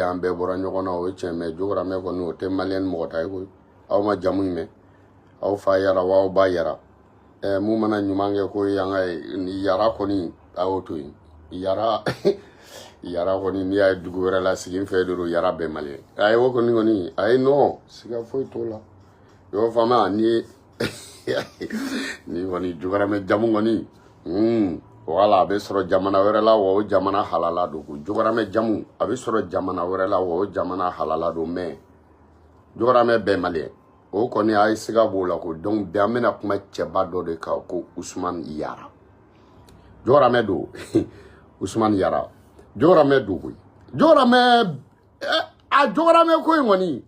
an bɛɛ bɔra ɲɔgɔn na o ye tiɲɛ mɛ jogoramɛ kɔni o tɛ maliyɛn mɔgɔ ta ye koyi aw ma jamu in mɛn aw fa yara wa aw ba yara mun mana ɲuman kɛ ko ye an ka yara kɔni a y'o to yen yara yara kɔni n'i y'a ye dugu wɛrɛ la sigi n fɛ de don yara bɛɛ maliyɛn a ye o kɔni a ye nɔ siga foyi t'o la i y'o faamuya ni kɔni jogoramɛ jamu kɔni wala a bɛ sɔrɔ jamana wɛrɛ la wa o jamana halala don ko jogoramɛ jamu a bɛ sɔrɔ jamana wɛrɛ la wa o jamana halala don mɛ jogoramɛ bɛɛ maliyɛn o kɔni a ye siga b'o la ko donc bi an bɛna kuma cɛba dɔ de kan ko Usumani Yara jogoramɛ don Usumani Yara jogoramɛ don koyi jogoramɛ a jogoramɛ ko in kɔni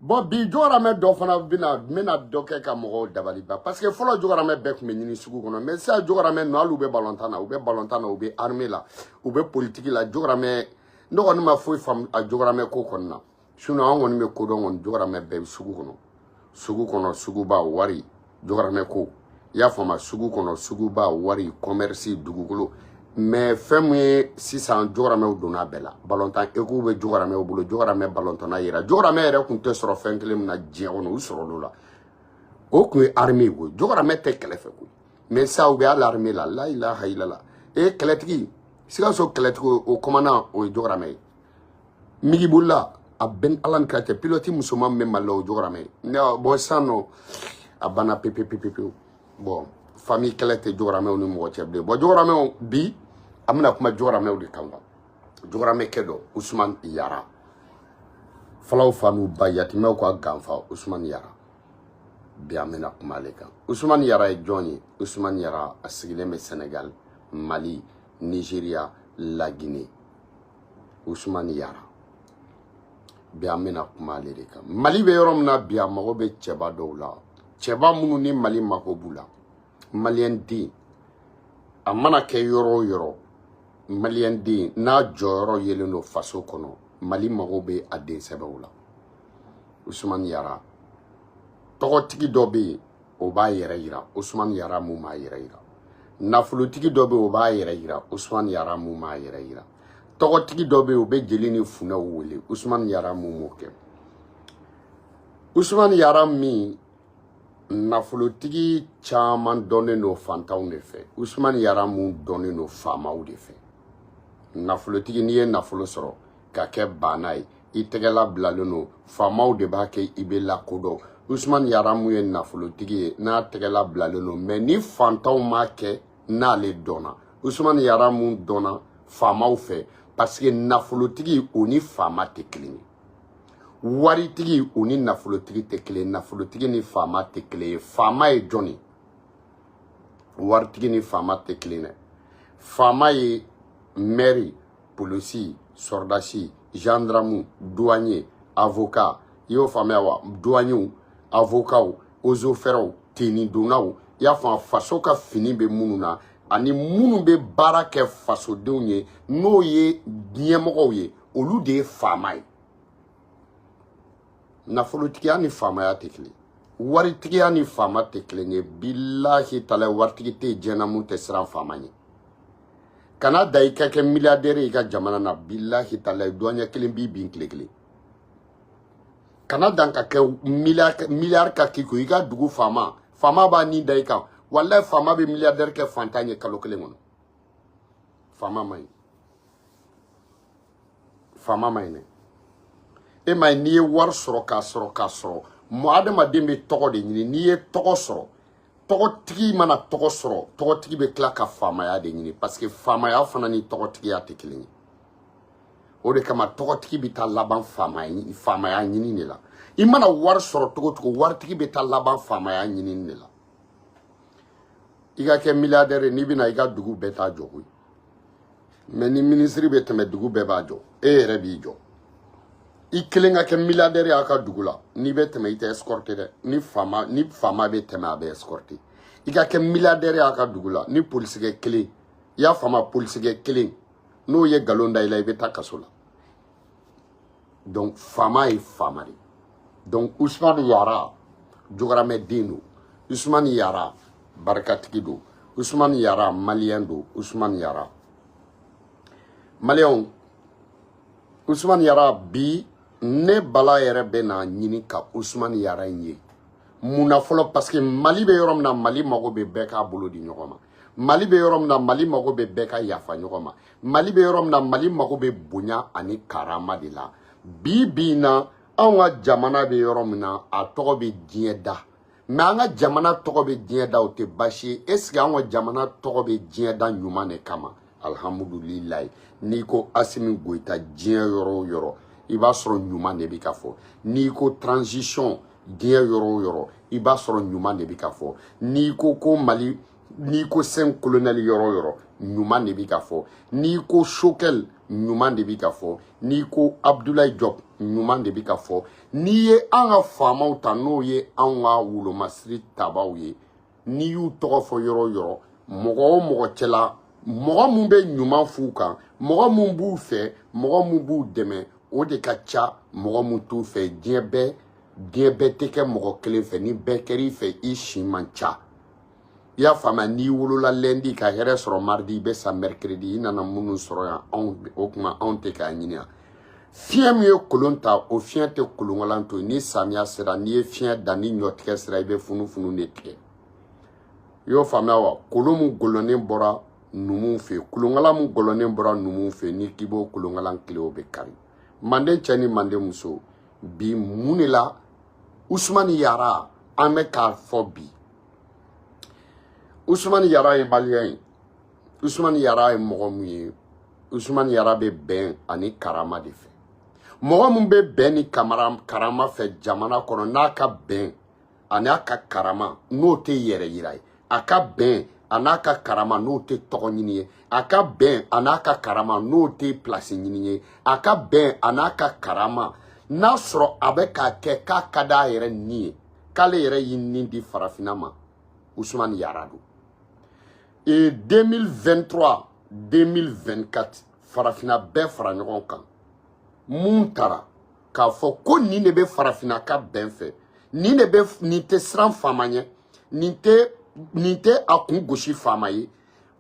bon bi jogoramɛ dɔ fana bɛna dɔ kɛ ka mɔgɔw dabali ban parce que fɔlɔ jogoramɛ bɛɛ tun bɛ ɲini sugu kɔnɔ mais sisan jogoramɛ ninnu hali u bɛ balontan na u bɛ armée la u bɛ politique la jogoramɛ ne kɔni ma foyi faamu a jogoramɛ ko kɔni na sinon an kɔni bɛ kodɔn kɔni jogoramɛ bɛɛ bɛ sugu kɔnɔ suguba wari jogoramɛ ko i y'a faamu sugu kɔnɔ suguba wari commerce dugukolo mais fɛn min ye sisan jogoramɛw donna bɛɛ la balontan ekuw bɛ jogoramɛw bolo jogoramɛ balontana yira jogoramɛ yɛrɛ tun tɛ sɔrɔ fɛn kelen min na diɲɛ kɔnɔ u sɔrɔl'o la o tun ye armée koyi jogoramɛ tɛ kɛlɛ fɛ koyi mais sisan u bɛ hali armée la la ilaha illallah kɛlɛtigi Sikaso kɛlɛtigi o commandant o ye jogoramɛ ye migibolila a bɛn ala ni kira cɛ pilote musoman min bɛ Mali la o jogoramɛ ye bon sisan nɔ a banna pepepepepewu bon famille kɛlɛ tɛ jogoramɛw ni mɔgɔ cɛ bilen bon jogoramɛw bi an bɛna kuma jogoramɛw de kan jogoramɛ kɛ dɔ Usumani Yara falaw fa n'u ba yatimɛw ka ganfa Usumani Yara bi an bɛna kuma ale kan Usumani Yara ye jɔn ye Usumani Yara a sigilen bɛ Senegal Mali Nigeria La Guinée Usumani Yara bi an bɛna kuma ale de kan Mali bɛ yɔrɔ min na bi a mago bɛ cɛba dɔw la cɛba minnu ni Mali mago b'u la maliyɛn den a mana kɛ yɔrɔ o yɔrɔ maliyɛn den n'a jɔyɔrɔ yelen don faso kɔnɔ Mali mago bɛ a den sɛbɛw la Usumani Yara tɔgɔtigi dɔ bɛ yen o b'a yɛrɛ yira Usumani Yara mun b'a yɛrɛ yira nafolotigi dɔ bɛ yen o b'a yɛrɛ yira Usumani Yara mun b'a yɛrɛ yira tɔgɔtigi dɔ bɛ yen o bɛ jeli ni funɛw wele Usumani Yara mun m'o kɛ Usumani Yara min nafolotigi caman dɔnnen don fantanw de fɛ Usumani Yara mun dɔnnen don faamaw de fɛ nafolotigi n'i ye nafolo sɔrɔ ka kɛ banna ye i tɛgɛla bilalen don faamaw de b'a kɛ i bɛ lakodɔn Usumani Yara mun ye nafolotigi ye n'a tɛgɛla bilalen don mais ni fantanw m'a kɛ n'ale dɔnna Usumani Yara mun dɔnna faamaw fɛ parce que nafolotigi o ni faama tɛ kelen ye waritigi o ni nafolotigi tɛ kelen nafolotigi ni faama tɛ kelen ye faama ye jɔn ye waritigi ni faama tɛ kelen dɛ faama ye maire polisi sɔrdasi gendarme douanier avocat i y'o faamuya wa douaniers avocats ozofɛrɛw tenidonnaw i y'a faamu faso ka fini bɛ minnu na ani minnu bɛ baara kɛ fasodenw ye n'o ye ɲɛmɔgɔw ye olu de ye faama ye nafolotigiya ni faamaya tɛ kelen waritigiya ni faama tɛ kelen ye bilahi tala waritigi tɛ diɲɛ na mun tɛ siran faama ɲɛ kana da i ka kɛ milliardaire i ka jamana na bilahi tala douanier kelen b'i bin tile kelen kana dan ka kɛ milliard ka k'i kun i ka dugu faama b'a ni da i kan wallahi faama bɛ milliardaire kɛ fantan ye kalo kelen kɔnɔ faama man ɲi dɛ e ma n'i ye wari sɔrɔ k'a sɔrɔ mɔgɔ adamaden bɛ tɔgɔ de ɲini n'i ye tɔgɔ sɔrɔ tɔgɔtigi mana tɔgɔ sɔrɔ tɔgɔtigi bɛ tila ka faamaya de ɲini parce que faamaya fana ni tɔgɔtigiya tɛ kelen ye o de kama tɔgɔtigi bɛ taa laban faamaya ɲini de la i mana wari sɔrɔ cogo cogo waritigi bɛ taa laban faamaya ɲini de la i ka kɛ milliardaire n'i bɛna i ka dugu bɛɛ taa jɔ koyi mais ni ministre bɛ tɛmɛ dugu bɛɛ b'a jɔ e yɛrɛ b'i jɔ i kelen ka kɛ milliardaire y'a ka dugu la n'i bɛ tɛmɛ i tɛ escorter dɛ ni faama bɛ tɛmɛ a bɛ escorter i ka kɛ milliardaire y'a ka dugu la ni polisikɛ kelen i y'a faamu polisikɛ kelen n'o ye nkalon da i la i bɛ taa kaso la donc faama ye faama de donc Usumani Yara jogoramɛ den don Usumani Yara barikatigi don Usumani Yara maliyɛn don Usumani Yara maliyɛnw Ousmane Yara bi ne bala yɛrɛ bɛ na ɲini ka Ousmane Yara ye mun na fɔlɔ parce que Mali bɛ yɔrɔ min na Mali mago bɛ bɛɛ k'a bolo di ɲɔgɔn ma Mali bɛ yɔrɔ min na Mali mago bɛ bɛɛ ka yafa ɲɔgɔn ma Mali bɛ yɔrɔ min na Mali mago bɛ bonya ani karama de la bi na anw ka jamana bɛ yɔrɔ min na a tɔgɔ bɛ diɲɛ da mais an ka jamana tɔgɔ bɛ diɲɛ da o tɛ baasi ye est ce que an ka jamana tɔgɔ bɛ diɲɛ da ɲuman de kama alhamdulilayi n'i ko Asimi Goïta diɲɛ yɔrɔ o yɔrɔ i b'a sɔrɔ ɲuman de bɛ ka fɔ n'i ko transition diɲɛ yɔrɔ o yɔrɔ i b'a sɔrɔ ɲuman de bɛ ka fɔ n'i ko Mali n'i ko sen colonel yɔrɔ o yɔrɔ ɲuman de bɛ ka fɔ n'i ko Choguel ɲuman de bɛ ka fɔ n'i ko Abdoulaye Diop ɲuman de bɛ ka fɔ n'i ye an ka faamaw ta n'o ye an ka wolomasiri tabaw ye n'i y'u tɔgɔ fɔ yɔrɔ o yɔrɔ mɔgɔ o mɔgɔ cɛla mɔgɔ mun bɛ ɲuman f'u kan mɔgɔ mun b'u fɛ mɔgɔ mun b'u dɛmɛ o de ka ca mɔgɔ mun t'u fɛ diɲɛ bɛɛ tɛ kɛ mɔgɔ kelen fɛ ni bɛɛ kɛr'i fɛ i si man ca i y'a faamuya n'i wolola lundi ka hɛrɛ sɔrɔ mardi i bɛ sa mercredi i nana minnu sɔrɔ yan o kuma anw tɛ k'a ɲini yan fiɲɛ min ye kolon ta o fiɲɛ tɛ kolonwalan to ni samiya sera n'i ye fiɲɛ da ni ɲɔtigɛ sera i bɛ funufunu de tigɛ i y'o faamuya wa kolon min golonnen bɔra numuw fɛ kolonwalan min golonnen bɔra numuw fɛ n'i k'i b'o kolonwalan kile o bɛ kari manden cɛ ni manden muso bi mun de la Ousmane Yara an bɛ k'a fɔ bi Ousmane Yara ye malien ye Ousmane Yara ye mɔgɔ mun ye Ousmane Yara bɛ bɛn ani karama de fɛ mɔgɔ mun bɛ bɛn ni karama fɛ jamana kɔnɔ n'a ka bɛn ani a ka karama n'o tɛ yɛrɛ yira ye a ka bɛn a n'a ka karama n'o tɛ tɔgɔ ɲini ye a ka bɛn a n'a ka karama n'o tɛ place ɲini ye a ka bɛn a n'a ka karama n'a sɔrɔ a bɛ k'a kɛ k'a ka d'a yɛrɛ ni ye k'ale yɛrɛ y'i ni di farafinna ma Ousmane Yara don 2023 2024 farafinna bɛɛ fara ɲɔgɔn kan mun taara k'a fɔ ko nin de bɛ farafinna ka bɛn fɛ nin tɛ siran faama ɲɛ nin tɛ a kun gosi faama ye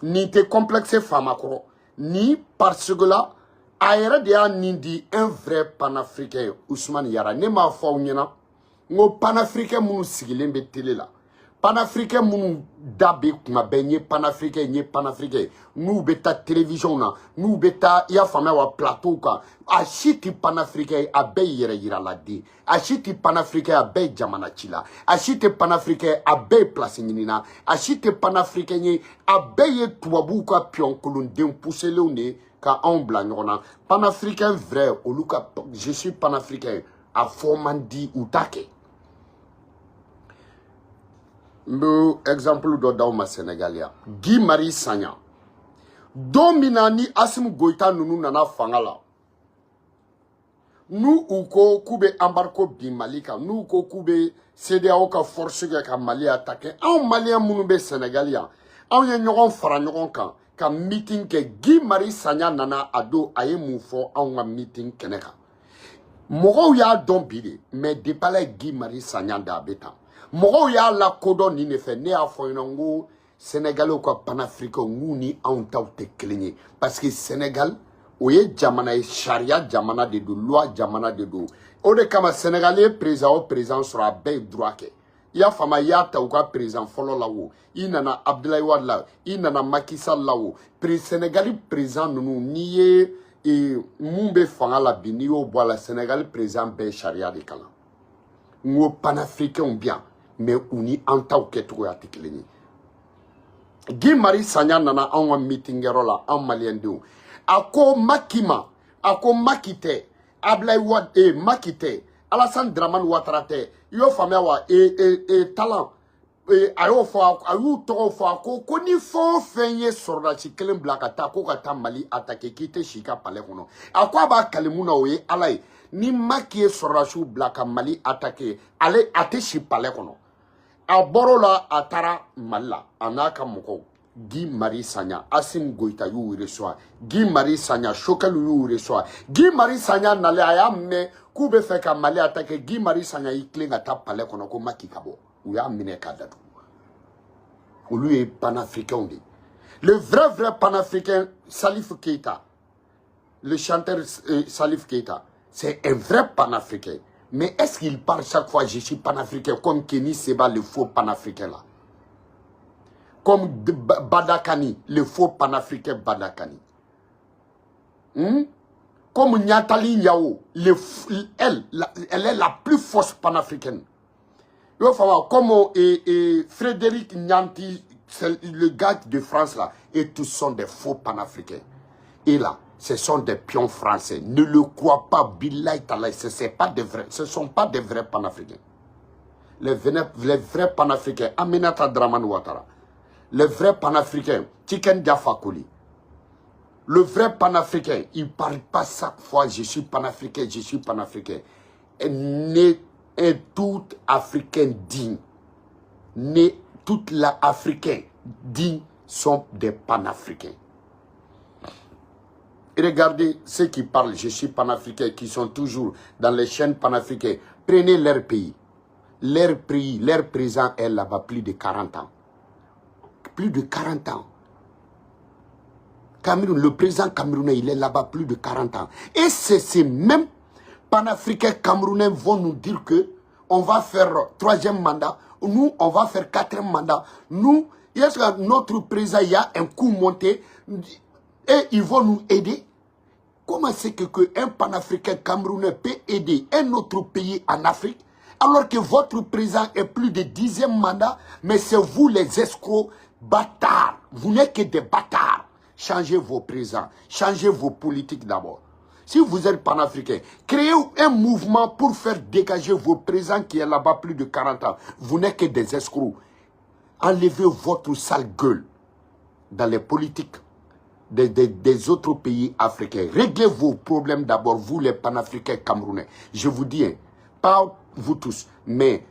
nin tɛ complexe faama kɔrɔ ni parce que la a yɛrɛ de y'a nin di un vrai panafricain Ousmane Yara ne m'a fɔ aw ɲɛna n ko panafricain minnu sigilen bɛ télé la panafricain minnu da bɛ kuma bɛɛ n ye panafricain n'u bɛ taa télévision na n'u bɛ taa i y'a faamuya wa plateau kan a si tɛ panafricain a bɛɛ ye yɛrɛ yiraladen a si tɛ panafricain a bɛɛ ye jamana ci la a si tɛ panafricain a bɛɛ ye place ɲinina a si tɛ panafricain ye a bɛɛ ye tubabuw ka piyɔnkolonden puselenw de ye ka anw bila ɲɔgɔn na panafricain vrai olu ka je suis panafricain a fɔ man di u t'a kɛ n bɛ exemple dɔ d'aw ma Sénégal yan Guy Marius Sagna don min na ni Asimi Goïta ninnu nana fanga la n'u ko k'u bɛ embargo bin Mali kan n'u ko k'u bɛ CEDEAO ka force kɛ ka Mali attaquer anw maliyɛn minnu bɛ Sénégal yan anw ye ɲɔgɔn fara ɲɔgɔn kan ka meeting kɛ Guy Marius Sagna nana a don a ye mun fɔ anw ka meeting kɛnɛ kan mɔgɔw y'a dɔn bi de mais depuis ala ye Guy Marius Sagna da a bɛ tan mɔgɔw y'a lakodɔn nin de fɛ ne y'a fɔ ɲɛna n ko Sénégalais ka panafricains n'u ni anw taw tɛ kelen ye parce que Sénégal o ye jamana ye sariya jamana de don loi jamana de don o de kama Sénégalais président o président sɔrɔ a bɛɛ ye droit kɛ i y'a faamu i y'a ta u ka président fɔlɔ la o i nana Abdoulaye Wade la i nana Macky Sall la o Sénégal président ninnu n'i ye mun bɛ fanga la bi n'i y'o bɔ a la Sénégal président bɛɛ ye sariya de kalan n ko panafricains bi yan mais u ni an taw kɛcogoya tɛ kelen ye Guy Marius Sagna nana anw ka meeting yɔrɔ la anw maliyɛn denw a ko Macky ma a ko Macky tɛ Abdoulaye Wade Macky tɛ Alassane Dramane Ouattara tɛ i y'o faamuya wa Talon a y'o fɔ a y'u tɔgɔ fɔ a ko ni fɛn o fɛn ye sɔrɔdasi kelen bila ka taa ko ka taa Mali attaquer k'i tɛ si ka palais kɔnɔ a ko a b'a kali mun na o ye Ala ye ni Macky ye sɔrɔdasiw bila ka Mali attaquer ale a tɛ si palais kɔnɔ a bɔr'o la a taara Mali la a n'a ka mɔgɔw Guy Marius Sagna Asimi Goïta y'u reçoit Guy Marius Sagna Choguel y'u reçoit Guy Marius Sagna nalen a y'a minɛ k'u bɛ fɛ ka Mali attaquer Guy Marius Sagna y'i tilen ka taa palais kɔnɔ ko Macky ka bɔ u y'a minɛ k'a datugu olu ye panafricains de le vrai panafricain Salif Keita le chanteur Salif Keita, c'est un vrai panafricain. Mais est-ce qu'il parle chaque fois, je suis panafricain, comme Kenny Seba, le faux panafricain là? Comme Badakani, le faux panafricain Badakani. Comme Nyatali Yao, elle est la plus fausse panafricaine. Comme Frédéric Nyanti, le gars de France là, et tous sont des faux panafricains. Et là, ce sont des pions français. Ne le crois pas, Billahi Talaï, ce ne sont pas des vrais panafricains. Les vrais panafricains, Aminata Dramane Ouattara, les vrais panafricains, Tiken Diafa Koli, le vrai panafricain, il ne parle pas chaque fois, je suis panafricain, je suis panafricain. Né est tout africain digne. Né, toute l'Africain digne sont des panafricains. Et regardez ceux qui parlent, je suis panafricain, qui sont toujours dans les chaînes panafricaines. Prenez leur pays. Leur pays, leur président est là-bas plus de 40 ans. Plus de 40 ans. Cameroun, le président camerounais, il est là-bas plus de 40 ans. Et c'est ces mêmes panafricains camerounais vont nous dire que on va faire 3e mandat. Nous, on va faire 4e mandat. Nous, notre président, il y a un coup monté. Et ils vont nous aider. Comment c'est qu'un panafricain camerounais peut aider un autre pays en Afrique alors que votre président est plus de 10e mandat, mais c'est vous les escrocs bâtards. Vous n'êtes que des bâtards. Changez vos présidents, changez vos politiques d'abord. Si vous êtes panafricain, créez un mouvement pour faire dégager vos présidents qui est là-bas plus de 40 ans. Vous n'êtes que des escrocs. Enlevez votre sale gueule dans les politiques des autres pays africains. Réglez vos problèmes d'abord, vous les panafricains camerounais. Je vous dis, hein, pas vous tous, mais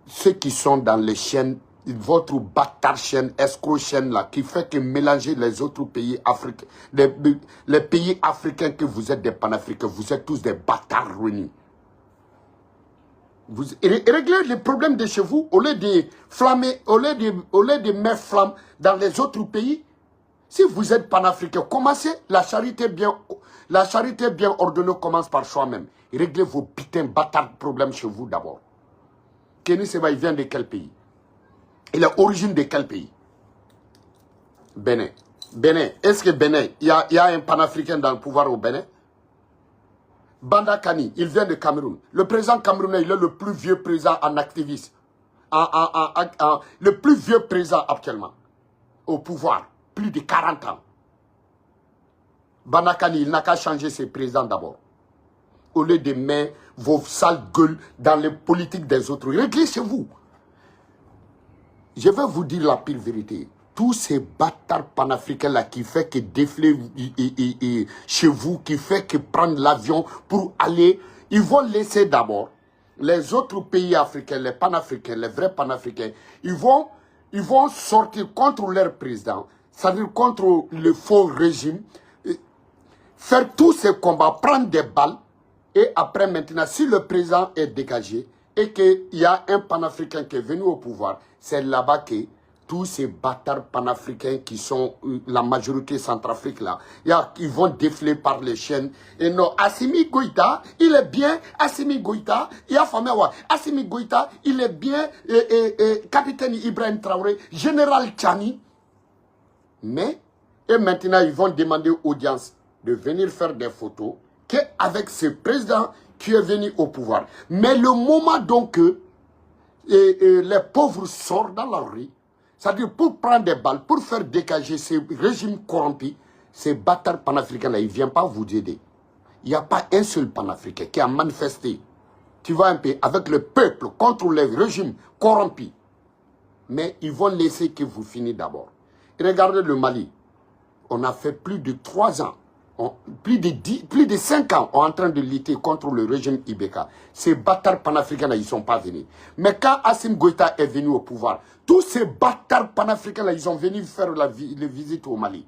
ceux qui sont dans les chaînes, votre bâtard chaîne, escroc chaîne là, qui fait que mélanger les autres pays africains, les pays africains que vous êtes des panafricains, vous êtes tous des bâtards ruinés. Vous réglez les problèmes de chez vous au lieu de flammer, au lieu de mettre flamme dans les autres pays. Si vous êtes panafricain, commencez, la charité bien ordonnée commence par soi-même. Réglez vos putains bâtards problèmes chez vous d'abord. Kenny Seba, il vient de quel pays? Il est origine de quel pays? Bénin. Bénin. Est-ce que Bénin, il y a un panafricain dans le pouvoir au Bénin? Banda Kani, il vient de Cameroun. Le président camerounais, il est le plus vieux président en activisme. Le plus vieux président actuellement au pouvoir. Plus de 40 ans. Banda Kani, il n'a qu'à changer ses présidents d'abord. Au lieu de mettre vos sales gueules dans les politiques des autres. Réglez chez vous. Je vais vous dire la pire vérité. Tous ces bâtards panafricains-là qui fait que défiler chez vous, qui fait que prendre l'avion pour aller, ils vont laisser d'abord les autres pays africains, les panafricains, les vrais panafricains, ils vont sortir contre leur président, c'est-à-dire contre le faux régime, faire tous ces combats, prendre des balles, et après maintenant, si le président est dégagé et qu'il y a un panafricain qui est venu au pouvoir, c'est là-bas que tous ces bâtards panafricains qui sont la majorité centrafrique là, ils vont défiler par les chaînes. Et non, Assimi Goïta, il est bien, Assimi Goïta, il y a famille, Assimi Goïta, il est bien, capitaine Ibrahim Traoré, général Tchani. Mais, et maintenant, ils vont demander audience de venir faire des photos qu'avec ce président qui est venu au pouvoir. Mais le moment donc que les pauvres sortent dans la rue, c'est-à-dire pour prendre des balles, pour faire dégager ces régimes corrompus, ces bâtards panafricains-là, ils ne viennent pas vous aider. Il n'y a pas un seul panafricain qui a manifesté, tu vois un peu, avec le peuple contre les régimes corrompus. Mais ils vont laisser que vous finissiez d'abord. Regardez le Mali. On a fait plus de 3 ans. Plus de 5 ans, on est en train de lutter contre le régime Ibeka. Ces bâtards panafricains-là, ils ne sont pas venus. Mais quand Assimi Goïta est venu au pouvoir, tous ces bâtards panafricains-là, ils sont venus faire les visites au Mali.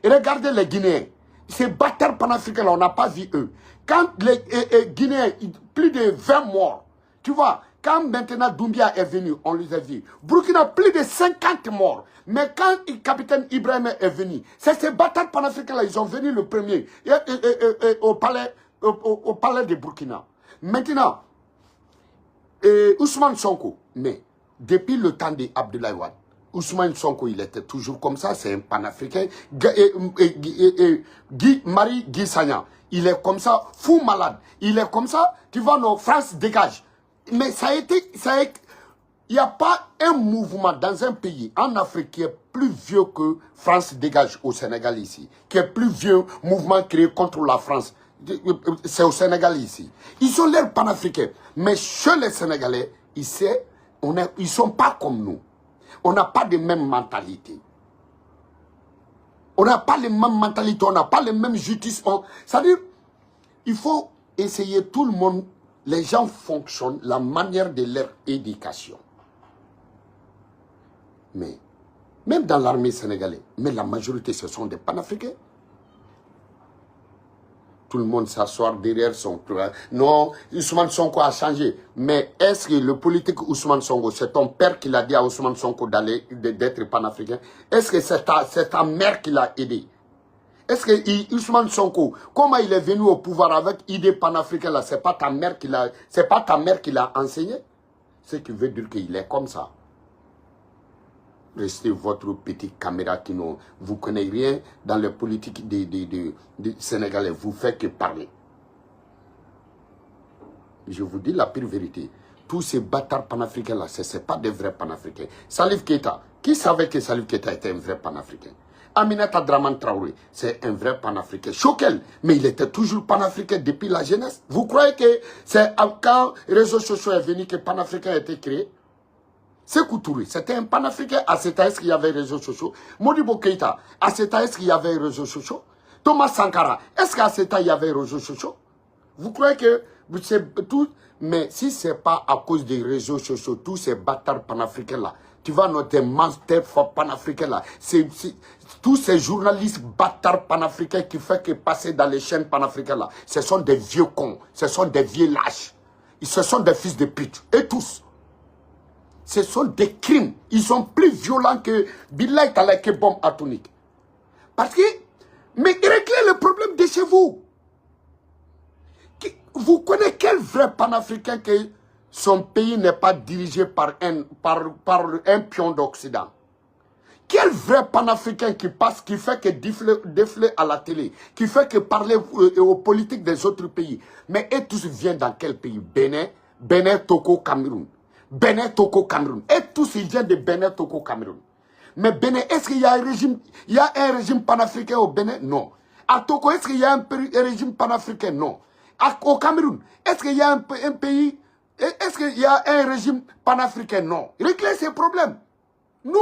Et regardez les Guinéens. Ces bâtards panafricains-là, on n'a pas vu eux. Quand les Guinéens, plus de 20 morts, tu vois, quand maintenant Doumbia est venu, on les a vus. Burkina, plus de 50 morts. Mais quand le capitaine Ibrahim est venu, c'est ces bâtards panafricains-là, ils sont venus le premier au palais de Burkina. Maintenant, Ousmane Sonko, mais depuis le temps d'Abdoulaye Wade, Ousmane Sonko, il était toujours comme ça, c'est un panafricain. Marie-Guy Sagna, il est comme ça, fou malade. Il est comme ça, tu vois, nos France dégage. Mais il n'y a pas un mouvement dans un pays en Afrique qui est plus vieux que France dégage au Sénégal ici, qui est plus vieux mouvement créé contre la France. C'est au Sénégal ici. Ils ont l'air panafricains. Mais chez les Sénégalais, ils ne sont pas comme nous. On n'a pas de même mentalité. On n'a pas les mêmes mentalités, on n'a pas les mêmes justices. C'est-à-dire, il faut essayer tout le monde. Les gens fonctionnent la manière de leur éducation. Mais, même dans l'armée sénégalaise, mais la majorité, ce sont des panafricains. Tout le monde s'asseoir derrière son... Non, Ousmane Sonko a changé. Mais est-ce que le politique Ousmane Sonko, c'est ton père qui l'a dit à Ousmane Sonko d'être panafricain? Est-ce que c'est ta mère qui l'a aidé? Est-ce que Ousmane Sonko, comment il est venu au pouvoir avec idée panafricaine là, c'est pas ta mère qui l'a enseigné? Ce qui veut dire qu'il est comme ça. Restez votre petite caméra qui ne vous connaît rien dans les politiques des Sénégalais. Vous faites que parler. Je vous dis la pire vérité. Tous ces bâtards panafricains-là, ce n'est pas des vrais panafricains. Salif Keita, qui savait que Salif Keita était un vrai panafricain? Aminata Draman Traoré, c'est un vrai panafricain. Choquel, mais il était toujours panafricain depuis la jeunesse. Vous croyez que c'est quand les réseaux sociaux est venu que panafricain a été créé? Sékou Touré, c'était un panafricain. À cet âge, qu'il y avait les réseaux sociaux. Modibo Keïta, à cet âge, qu'il y avait les réseaux sociaux. Thomas Sankara, est-ce qu'à cet âge, il y avait les réseaux sociaux? Vous croyez que c'est tout? Mais si ce n'est pas à cause des réseaux sociaux, tous ces bâtards panafricains-là, tu vas noter Master panafricains-là, tous ces journalistes bâtards panafricains qui font que passer dans les chaînes panafricaines-là, ce sont des vieux cons, ce sont des vieux lâches, ce sont des fils de pute, et tous. Ce sont des crimes. Ils sont plus violents que Billahi Talaï que bombe atomique. Parce que, mais réglez le problème de chez vous. Vous connaissez quel vrai panafricain que son pays n'est pas dirigé par un pion d'Occident? Quel vrai panafricain qui passe, qui fait que défler à la télé, qui fait que parler aux politiques des autres pays? Mais eux tous viennent dans quel pays? Bénin, Togo, Cameroun. Bénin, Togo, Cameroun. Et tous ils viennent de Bénin, Togo, Cameroun. Mais Bénin, est-ce qu'il y a un régime panafricain au Bénin? Non. À Togo, est-ce qu'il y a un régime panafricain? Non. Au Cameroun, est-ce qu'il y a un pays, est-ce qu'il y a un régime panafricain? Non. Réglez ces problèmes. Nous,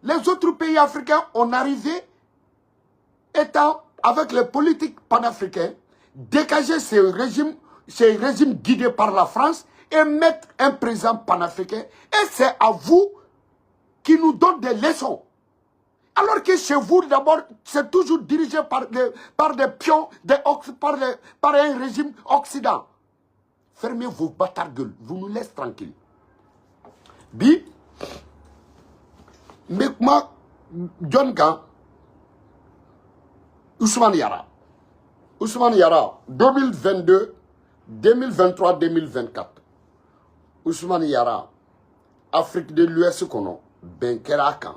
les autres pays africains, on arrivait, étant avec les politiques panafricains, dégager ces régimes guidés par la France et mettre un président panafricain. Et c'est à vous qui nous donne des leçons. Alors que chez vous, d'abord, c'est toujours dirigé par des pions, par un régime occident. Fermez vos bâtards gueules, vous nous laissez tranquilles. Bi, mais moi, John Gan, Ousmane Yara. Ousmane Yara, 2022, 2023, 2024. Ousmane Yara, Afrique de l'Ouest, qu'on ben Kerakan.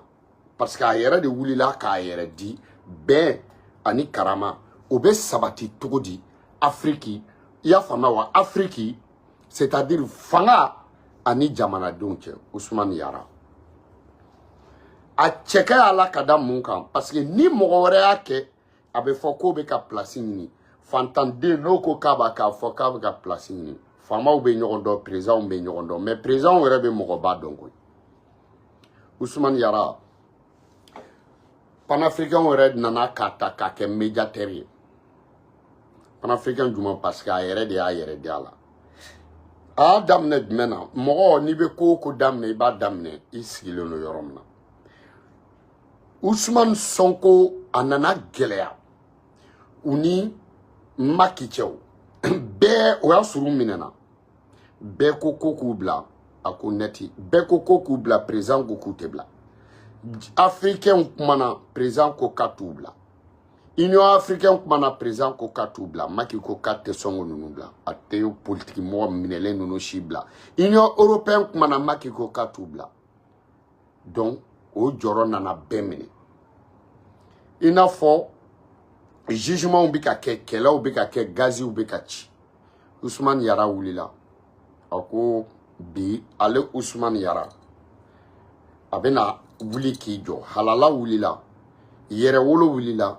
Parce qu'à yere de wulila k'a yere di ben ani karama obe sabati togodi Afrique ya fama wa Afrique c'est-à-dire fanga ani jamana donche Ousmane Yara a cheke ala kada munkan parce que ni mogore ake abe foko be ka place ni fantande no ko kaba ka foka be ka place ni fama obe nyondo président be nyondo mais président were be mogoba donko Ousmane Yara panafricain aurait nana kata kake médiateur panafricain duma parce que ayere de ala a damne mena mo ni be ko damne ba damne isigile no yoromna Ousmane Sonko anana gelea uni makichew be o yasuru minena Beko kokoubla, akoneti. Beko kokoubla, présent kokoutebla. Africain kumana, présent kokatoubla. Union africaine kumana, présent kokatoubla. Maki kokate songo nunubla. Ateo politique mo minele nunu shibla. Union européenne kumana, maki kokatoubla. Donc, o joro nana bemene. Il n'a fort, jugement ou bika ke, kela ou bika ke, gazi ou bika chi. Ousmane Yara wulila. Ako bi, ale Ousmane Yara. Abena wuli ki jo. Halala wulila. Yere wolo wulila.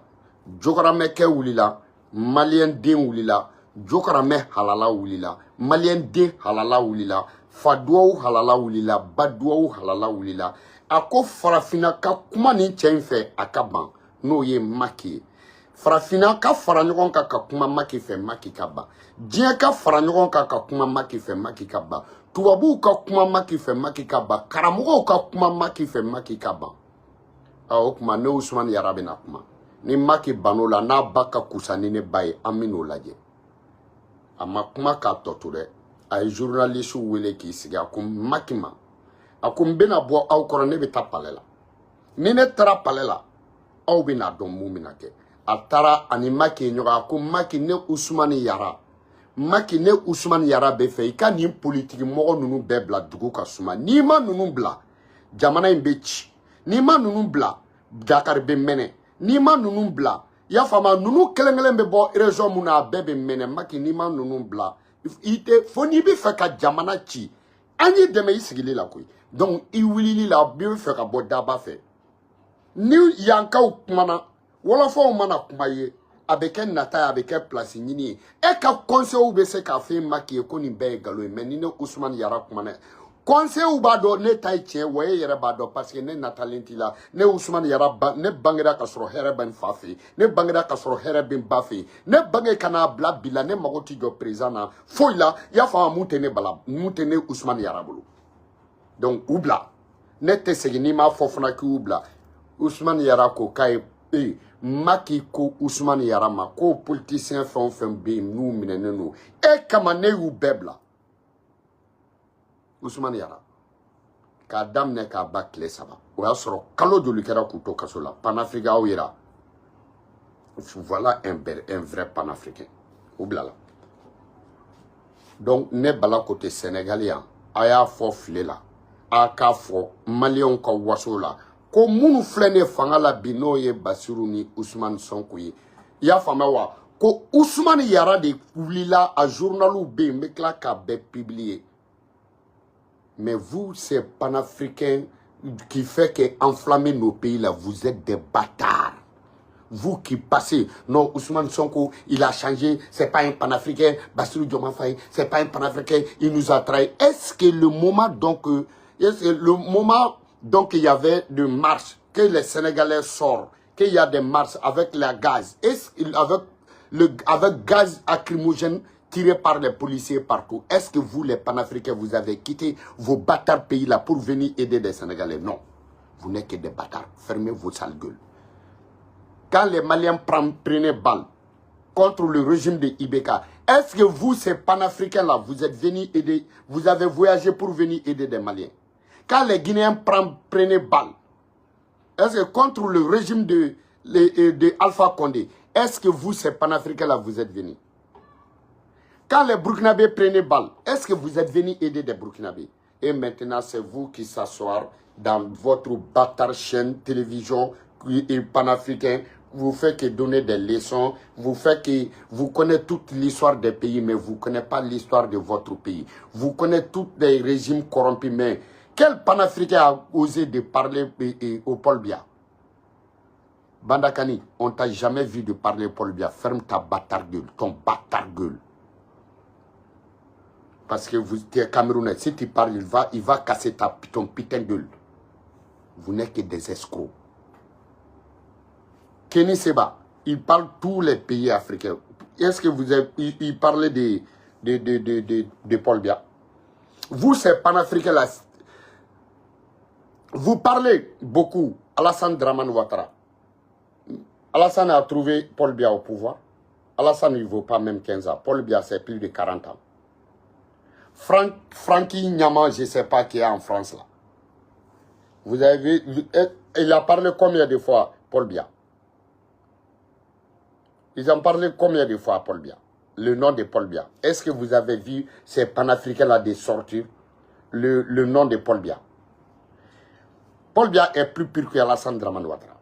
Jokarame ke wulila. Malien den wulila. Jokarame halala wulila. Malien den halala wulila. Fadouou halala wulila. Badouou halala wulila. Ako farafina ka kuma ni cɛ fɛ a ka ban n'o ye Macky ye. Farafina ka fara ɲɔgɔn kan ka kuma Macky fɛ Macky ka ban. Diɲɛ ka fara ɲɔgɔn kan ka kuma Macky fɛ Macky ka ban. Tubabuw ka kuma Macky fɛ Macky ka ban. Karamɔgɔw ka kuma Macky fɛ Macky ka ban. O kuma ne Ousmane Yara bɛna kuma. Ni Macky ban'o la n'a ba ka kusa ni ne ba ye an bɛn'o lajɛ. A ma kuma k'a tɔ to dɛ. A ye journaliste wele k'i sigi a ko Macky ma. A ko n bɛna bɔ aw kɔrɔ ne bɛ taa palais la. Ni ne taara palais la, aw bɛna dɔn mun bɛna kɛ. A taara ani Macky ye ɲɔgɔn. A ko Macky ne Ousmane Yara. Macky ne Ousmane Yara bɛ fɛ i ka nin politique mɔgɔ ninnu bɛɛ bila dugu ka suma. N'i ma ninnu bila, jamana in bɛ ci. N'i ma ninnu bila, Dakar bɛ mɛnɛ. N'i ma ninnu bila, i y'a faamu, ninnu kelen-kelen bɛ bɔ région mun na a bɛɛ bɛ mɛnɛ. Macky n'i ma ninnu bila, i tɛ fo n'i bɛ fɛ ka jamana ci. An y'i dɛmɛ i sigili la koyi. Donc i wulili la bɛ fɛ ka bɔ daba fɛ. Ni yankaw kumana, wolofaw mana kuma ye, a bɛ kɛ nata ye, a bɛ kɛ place ɲini ye. E ka conseil bɛ se k'a fɔ Macky ye ko nin bɛɛ ye nkalon ye. Mais ni ne Ousmane Yara kumana, conseil b'a dɔn ne ta ye tiɲɛ, wa e yɛrɛ b'a dɔn parce que ne natalen t'i la. Ne Ousmane Yara ne bangera ka sɔrɔ hɛrɛ bɛ n fa fɛ yen. Ne bangera ka sɔrɔ hɛrɛ bɛ n ba fɛ yen. Ne bange ka n'a bila bi la, ne mago t'i jɔ président na foyi la. I y'a faamu, mun tɛ ne bala, mun tɛ ne Ousmane Yara bolo. Donc u bila. Ne tɛ segin n'i m'a fɔ fana k'u bila. Ousmane Yara ko k'a ye Macky ko Ousmane Yara ma ko politicien fɛn o fɛn bɛ yen n'u minɛnen don. E kama ne y'u bɛɛ bila. Ousmane Yara k'a daminɛ k'a ba tile 3. O y'a sɔrɔ kalo joli kɛra k'u to kaso la. Panafricain aw yira. Voilà un vrai panafricain. U bilala. Donc ne bala côté sénégalien a y'a fɔ file la. A k'a fɔ maliyɛnw ka waso la. Ko munu filɛ ne fanga la bi n'o ye Basiru ni Ousmane Sonko ye. I y'a faamuya wa? Ko Ousmane Yara de wulila a journalu bɛ yen n bɛ tila k'a bɛɛ publier. Mais vous, ces panafricains qui fait qu'enflammer nos pays là, vous êtes des bâtards. Vous qui passez, non, Ousmane Sonko, il a changé, c'est pas un panafricain, Bassirou Diomaye Faye, c'est pas un panafricain, il nous a trahi. Est-ce que le moment donc, il y avait de marche, que les Sénégalais sortent, qu'il y a des marches avec la gaz, avec gaz lacrymogène tiré par les policiers partout, est-ce que vous, les panafricains, vous avez quitté vos bâtards pays là pour venir aider des Sénégalais? Non. Vous n'êtes que des bâtards. Fermez vos sales gueules. Quand les Maliens prenaient balle contre le régime de Ibeka, est-ce que vous, ces panafricains là, vous êtes venus aider, vous avez voyagé pour venir aider des Maliens? Quand les Guinéens prenaient balle, est-ce que contre le régime de Alpha Condé, est-ce que vous, ces panafricains là, vous êtes venus? Quand les Burkinabés prenaient balle, est-ce que vous êtes venus aider des Burkinabés? Et maintenant, c'est vous qui s'asseoir dans votre bâtard chaîne télévision et panafricain. Vous faites que donner des leçons. Vous faites que vous connaissez toute l'histoire des pays, mais vous ne connaissez pas l'histoire de votre pays. Vous connaissez tous les régimes corrompus, mais quel panafricain a osé de parler au Paul Biya? Bandakani, on t'a jamais vu de parler au Paul Biya. Ferme ta bâtard gueule, ton bâtard gueule. Parce que vous êtes Camerounais. Si tu parles, il va casser ton putain de gueule. Vous n'êtes que des escrocs. Kenny Seba, il parle tous les pays africains. Est-ce que vous avez... Il parlait de Paul Biya. Vous, ces panafricains-là, vous parlez beaucoup. Alassane Dramane Ouattara. Alassane a trouvé Paul Biya au pouvoir. Alassane, il ne vaut pas même 15 ans. Paul Biya, c'est plus de 40 ans. Francky Niama, je ne sais pas qui est en France là. Vous avez vu, il a parlé combien de fois, Paul Biya? Ils ont parlé combien de fois, Paul Biya? Le nom de Paul Biya. Est-ce que vous avez vu ces panafricains-là de sortir le nom de Paul Biya? Paul Biya est plus pur que Alassane Dramane Ouattara.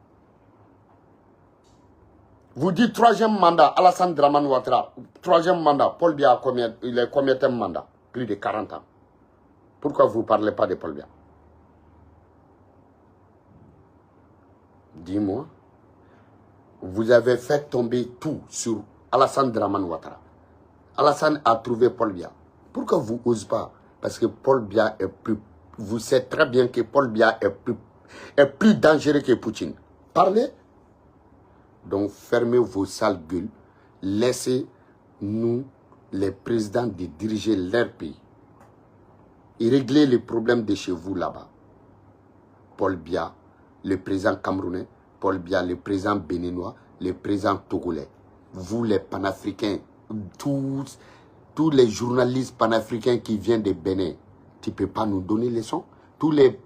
Vous dites troisième mandat, Alassane Dramane Ouattara, troisième mandat, Paul Biya, il est combien de mandat? Plus de 40 ans. Pourquoi vous ne parlez pas de Paul Biya? Dis-moi. Vous avez fait tomber tout sur Alassane Dramane Ouattara. Alassane a trouvé Paul Biya. Pourquoi vous n'osez pas? Parce que Paul Biya est plus... Vous savez très bien que Paul Biya est plus dangereux que Poutine. Parlez. Donc fermez vos sales gueules. Laissez-nous, les présidents, de diriger leur pays. Et régler les problèmes de chez vous là-bas. Paul Biya, le président camerounais. Paul Biya, le président béninois. Le président togolais. Vous les panafricains, tous les journalistes panafricains qui viennent de Bénin, tu ne peux pas nous donner leçon. Tous les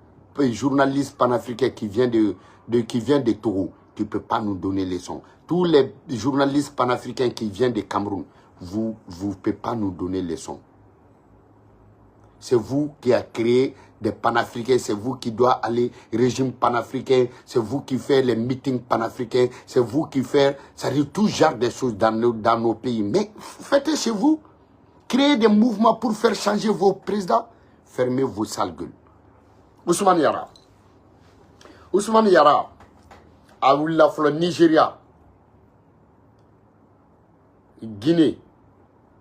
journalistes panafricains qui viennent de Togo, tu ne peux pas nous donner leçon. Tous les journalistes panafricains qui viennent de Cameroun, vous ne pouvez pas nous donner leçon. C'est vous qui avez créé des panafricains, c'est vous qui doit aller régime panafricain, c'est vous qui faites les meetings panafricains, c'est vous qui faites, ça arrive tout genre de choses dans nos pays. Mais faites chez vous, créez des mouvements pour faire changer vos présidents, fermez vos sales gueules. Ousmane Yara, à Oulaflo, Nigeria, Guinée,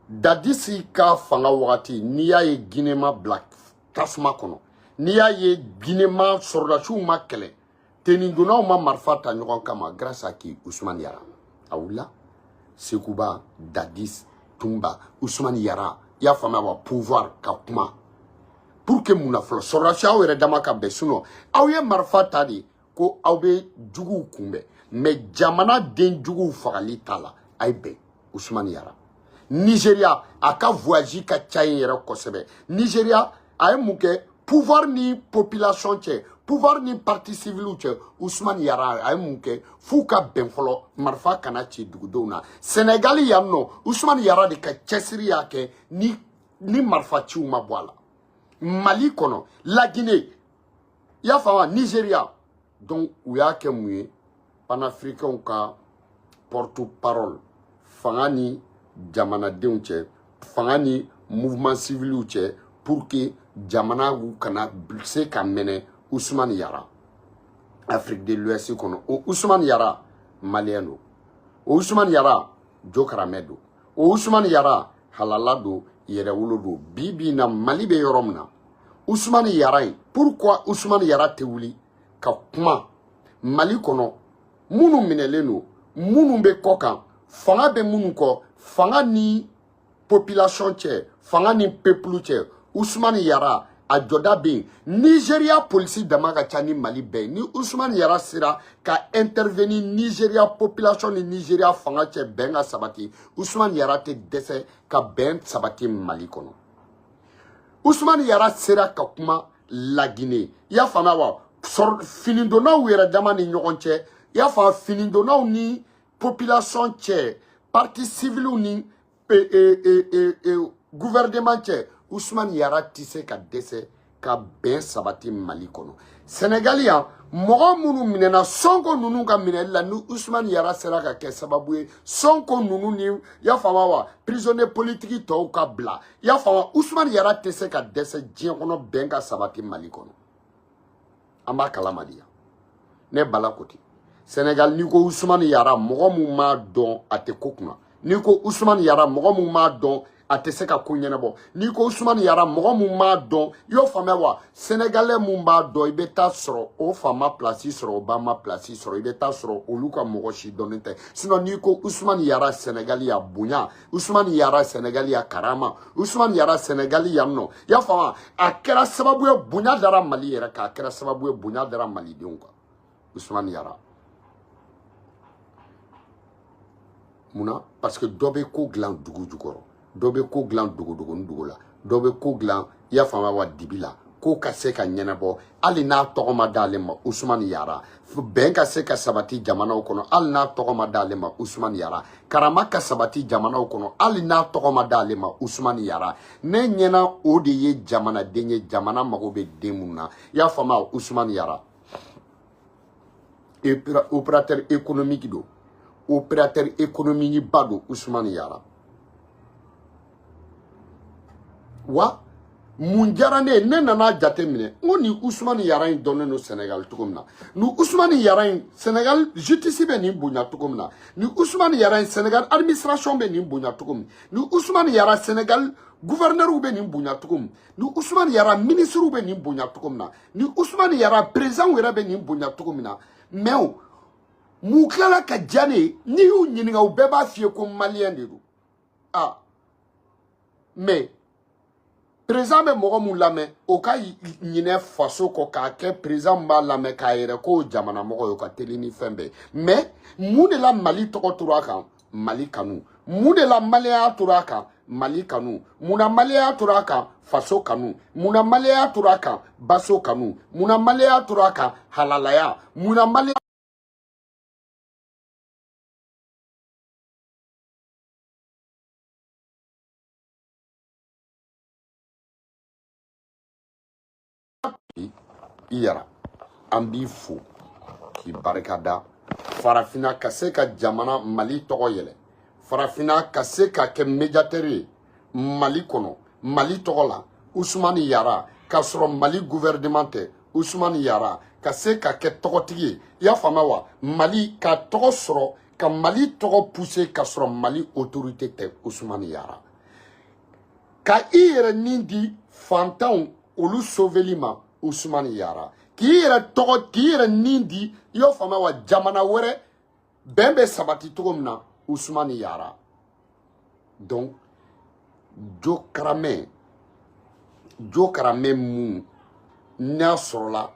Dadisi ka fanga wagati n'i y'a ye Guinée ma bila tasuma kɔnɔ n'i y'a ye Guinée ma sɔrɔdasiw ma kɛlɛ tenidonnaw ma marifa ta ɲɔgɔn kama grâce à qui? Ousmane Yara. A wulila Sekouba, Dadis, Tumba, Ousmane Yara i y'a faamuya wa pouvoir ka kuma pour que mun na fɔlɔ sɔrɔdasi aw yɛrɛ dama ka bɛn sinon aw ye marifa ta de ko aw bɛ juguw kunbɛn mais jamana den juguw fagali t'a la a ye bɛn Ousmane Yara. Nigeria a ka voyage ka ca yen yɛrɛ kosɛbɛ. Nigeria a ye mun kɛ pouvoir ni population cɛ pouvoir ni parti civil cɛ Ousmane Yara a ye mun kɛ f'u ka bɛn fɔlɔ marifa kana ci dugudenw na. Sénégal yan nɔ Ousmane Yara de ka cɛsiri y'a kɛ ni marifa ciw ma bɔ a la. Mali kɔnɔ La Guinée i y'a faamu Nigeria donc u y'a kɛ mun ye panafricains ka porte parole fanga ni jamanadenw cɛ fanga ni mouvement civil cɛ pour que jamana kana se ka mɛnɛ Ousmane Yara Afrique de l'Ouest kɔnɔ o Ousmane Yara malien do o Ousmane Yara jokaramɛ do o Ousmane Yara halala do yɛrɛwolo do bi na Mali bɛ yɔrɔ min na Ousmane Yara in pourquoi Ousmane Yara tɛ wuli ka kuma Mali kɔnɔ minnu minɛlen do minnu bɛ kɔ kan fanga bɛ minnu kɔ fanga ni population cɛ fanga ni peuple cɛ Ousmane Yara a jɔda bɛ yen Nigeria polisi dama ka ca ni Mali bɛɛ ni Ousmane Yara sera ka intervenir Nigeria population ni Nigeria fanga cɛ bɛn ka sabati Ousmane Yara tɛ dɛsɛ ka bɛn sabati Mali kɔnɔ Ousmane Yara sera ka kuma La Guinée i y'a faamuya wa finidonnaw yɛrɛ dama ni ɲɔgɔn cɛ i y'a faamu finidonnaw ni population cɛ parti civil ni gouvernement cɛ Ousmane Yara tɛ se ka dɛsɛ ka bɛn sabati Mali kɔnɔ Sénégal yan mɔgɔ minnu minɛna Sonko ninnu ka minɛli la ni Ousmane Yara sera ka kɛ sababu ye Sonko ninnu ni i y'a faamu wa prisonnier politique tɔw ka bila i y'a faamu Ousmane Yara tɛ se ka dɛsɛ diɲɛ kɔnɔ bɛn ka sabati Mali kɔnɔ an b'a kalama de yan ne Bala Koti Sénégal n'i ko Ousmane Yara mɔgɔ mun m'a dɔn a tɛ ko kunna n'i ko Ousmane Yara mɔgɔ mun m'a dɔn a tɛ se ka ko ɲɛnabɔ n'i ko Ousmane Yara mɔgɔ mun m'a dɔn i y'o faamuya wa Sénégalais mun b'a dɔn i bɛ taa sɔrɔ o fa ma place sɔrɔ o ba ma place sɔrɔ i bɛ taa sɔrɔ olu ka mɔgɔ si dɔnnen tɛ sinon n'i ko Ousmane Yara Sénégal ya bonya Ousmane Yara Sénégal ya karama Ousmane Yara Sénégal yan nɔ i y'a faamu a kɛra sababu ye bonya dara Mali yɛrɛ kan a kɛra sababu ye bonya dara Malidenw kan Ousmane Yara munna parce que dɔ bɛ ko dilan dugu jukɔrɔ dɔ bɛ ko dilan dogodogonin dugu la dɔ bɛ ko dilan i y'a faamuya wa dibi la ko ka se ka ɲɛnabɔ hali n'a tɔgɔ ma d'ale ma Usumani Yara bɛn ka se ka sabati jamanaw kɔnɔ hali n'a tɔgɔ ma d'ale ma Usumani Yara karama ka sabati jamanaw kɔnɔ hali n'a tɔgɔ ma d'ale ma Usumani Yara ne ɲɛna o de ye jamanaden ye jamana mago bɛ den mun na i y'a faamuya Usumani Yara opérateur économique do opérateur économique ba do Usumani Yara wa mun diyara ne nana jate minɛ n ko ni Usumani Yara in dɔnnen don Sénégal cogo min na ni Usumani Yara in Sénégal justice bɛ nin bonya cogo min na ni Usumani Yara in Sénégal administration bɛ nin bonya cogo min ni Usumani Yara Sénégal gouverneur bɛ nin bonya cogo min ni Usumani Yara ministre bɛ nin bonya cogo min na ni Usumani Yara président yɛrɛ bɛ nin bonya cogo min na mais mun tilala ka diya ne ye n'i y'u ɲininka u bɛɛ b'a f'i ye ko maliyɛn de don mais président bɛ mɔgɔ mun lamɛn o ka ɲinɛ faso kɔ k'a kɛ président b'a lamɛn k'a yɛrɛ ko jamana mɔgɔ ye o ka teli ni fɛn bɛɛ mais mun de la Mali tɔgɔ tora a kan Mali kanu mun de la maliyɛnya tora a kan Mali kanu mun na maliyɛnya tora a kan faso kanu mun na maliyɛnya tora a kan baso kanu mun na maliyɛnya tora a kan halalaya mun na maliyɛnya Iyara an b'i fo k'i barikada farafina ka se ka jamana Mali tɔgɔ yɛlɛ farafina ka se ka kɛ médiateur ye Mali kɔnɔ Mali tɔgɔ la Usumani Yara ka sɔrɔ Mali gouvernement tɛ Usumani Yara ka se ka kɛ tɔgɔtigi ye i y'a faamuya wa Mali ka tɔgɔ sɔrɔ ka Mali tɔgɔ pousser ka sɔrɔ Mali autorité tɛ Usumani Yara ka i yɛrɛ nin di fantanw olu sauveli ma Usumani Yara k'i yɛrɛ nin di i y'o faamuya wa jamana wɛrɛ bɛn bɛ sabati cogo min na Usumani Yara donc jo karamɛ mun n'a sɔrɔla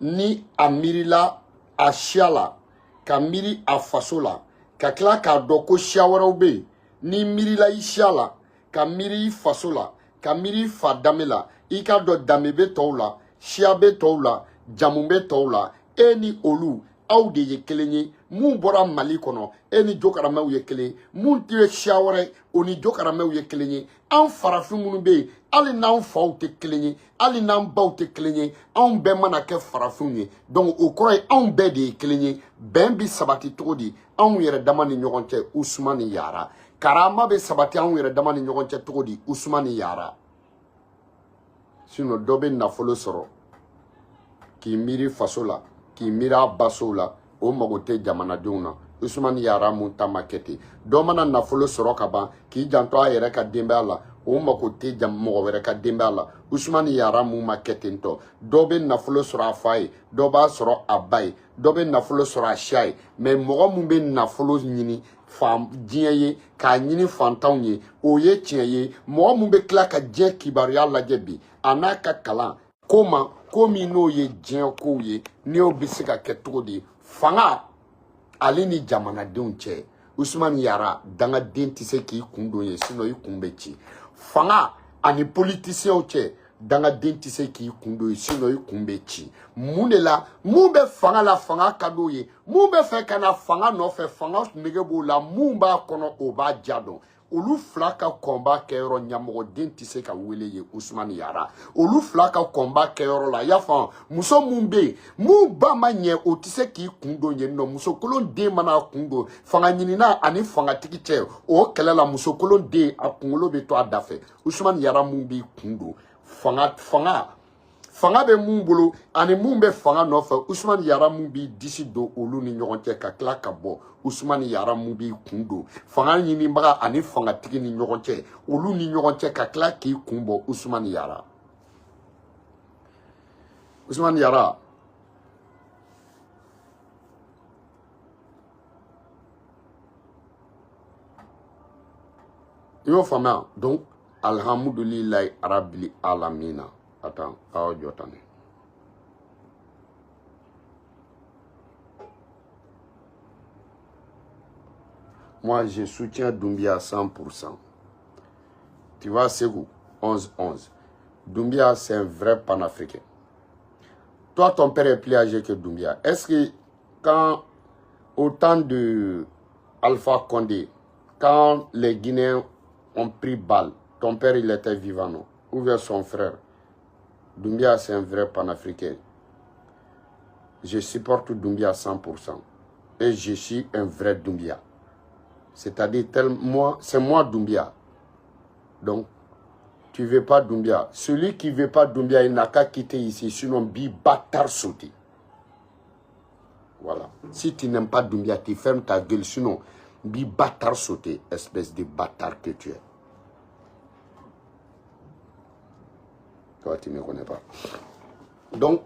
ni a miirila a siya la ka miiri a faso la ka tila k'a dɔn ko siya wɛrɛw bɛ yen ni miirila i siya la ka miiri i faso la ka miiri i fa danbe la i ka dɔn danbe bɛ tɔw la siya bɛ tɔw la jamu bɛ tɔw la e ni olu aw de ye kelen ye mun bɔra Mali kɔnɔ e ni jokaramɛw ye kelen mun tɛ siya wɛrɛ o ni jokaramɛw ye kelen ye an farafin minnu bɛ yen hali n'an faw tɛ kelen ye hali n'an baw tɛ kelen ye anw bɛɛ mana kɛ farafinw ye donc o kɔrɔ ye anw bɛɛ de ye kelen ye bɛn bi sabati cogo di anw yɛrɛ dama ni ɲɔgɔn cɛ Usumani Yara karama bɛ sabati anw yɛrɛ dama ni ɲɔgɔn cɛ cogo di Usumani Yara sinon dɔ bɛ nafolo sɔrɔ k'i miiri faso la k'i miiri a basow la o mago tɛ jamanadenw na Usumani Yara mun ta ma kɛ ten dɔ mana nafolo sɔrɔ ka ban k'i janto a yɛrɛ ka denbaya la o mago tɛ mɔgɔ wɛrɛ ka denbaya la Usumani Yara mun ma kɛ ten tɔ dɔ bɛ nafolo sɔrɔ a fa ye dɔ b'a sɔrɔ a ba ye dɔ bɛ nafolo sɔrɔ a siya ye mais mɔgɔ mun bɛ nafolo ɲini diɲɛ ye k'a ɲini fantanw ye o ye tiɲɛ ye mɔgɔ mun bɛ tila ka diɲɛ kibaruya lajɛ bi a n'a ka kalan ko ma ko min n'o ye diɲɛ kow ye n'o bɛ se ka kɛ cogo di fanga ale ni jamanadenw cɛ Usumani Yara dangaden tɛ se k'i kun don ye sinon i kun bɛ ci fanga ani politiciens cɛ dangaden tɛ se k'i kun don ye sinon i kun bɛ ci mun de la mun bɛ fanga la fanga ka d'o ye mun bɛ fɛ ka na fanga nɔfɛ fanga nege b'o la mun b'a kɔnɔ o b'a ja dɔn olu fila ka kɔnba kɛyɔrɔ ɲamɔgɔden tɛ se ka wele ye Usumani Yara olu fila ka kɔnba kɛyɔrɔ la i y'a faamu muso mun bɛ yen mun ba ma ɲɛ o tɛ se k'i kun don yen nɔ muso kolon den mana kun don fanga ɲinina ani fangatigi cɛ o kɛlɛ la muso kolon den a kunkolo bɛ to a da fɛ Usumani Yara mun b'i kun don fanga bɛ mun bolo ani mun bɛ fanga nɔfɛ Usumani Yara mun b'i disi don olu ni ɲɔgɔn cɛ ka tila ka bɔ Usumani Yara mun b'i kun don fanga ɲinibaga ani fangatigi ni ɲɔgɔn cɛ olu ni ɲɔgɔn cɛ ka tila k'i kun bɔ Usumani Yara Usumani Yara i y'o faamuya donc alhamdulilayi arabil alamina attends aw jɔ tan moi je soutiens Doumbia à 100%. Tu vois, Ségou, 11-11. Doumbia, c'est un vrai panafricain. Toi, ton père est plus âgé que Doumbia. Est-ce que quand, au temps de Alpha Condé, quand les Guinéens ont pris balle, ton père, il était vivant, non? Ou bien son frère? Doumbia, c'est un vrai panafricain. Je supporte Doumbia à 100%. Et je suis un vrai Doumbia. C'est-à-dire, c'est moi Doumbia. Donc, tu ne veux pas Doumbia. Celui qui ne veut pas Doumbia, il n'a qu'à quitter ici, sinon bi bâtard sauté. Voilà. Si tu n'aimes pas Doumbia, tu fermes ta gueule, sinon bi bâtard sauté, espèce de bâtard que tu es. Toi, tu ne me connais pas. Donc,